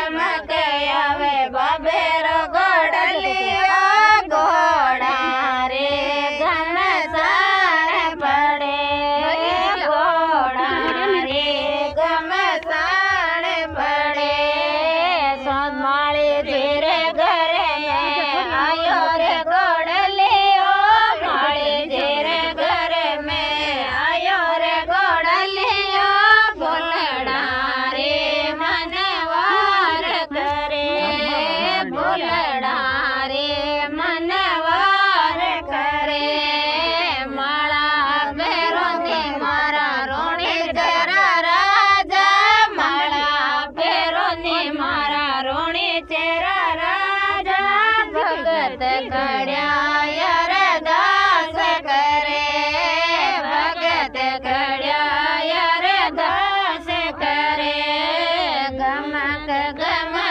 गमक आवे बाबेरो गोडलियो घोड़ा रे घमसान पड़े घोड़ा रे घमसान पड़े सोमाली तेरे घर में आयो रे गोडलियो माली तेरे घर में आयो रे गोडलियो बोलड़ा रे मनवार करे बोलड़ा रे मनवार करे माला बेरो ने मारा रोणी तेरा राजा माला बेरो ने मारा रोणी तेरा राजा भगत कड़िया यार दास करे भगत कड़िया यार दास करे गमक गमक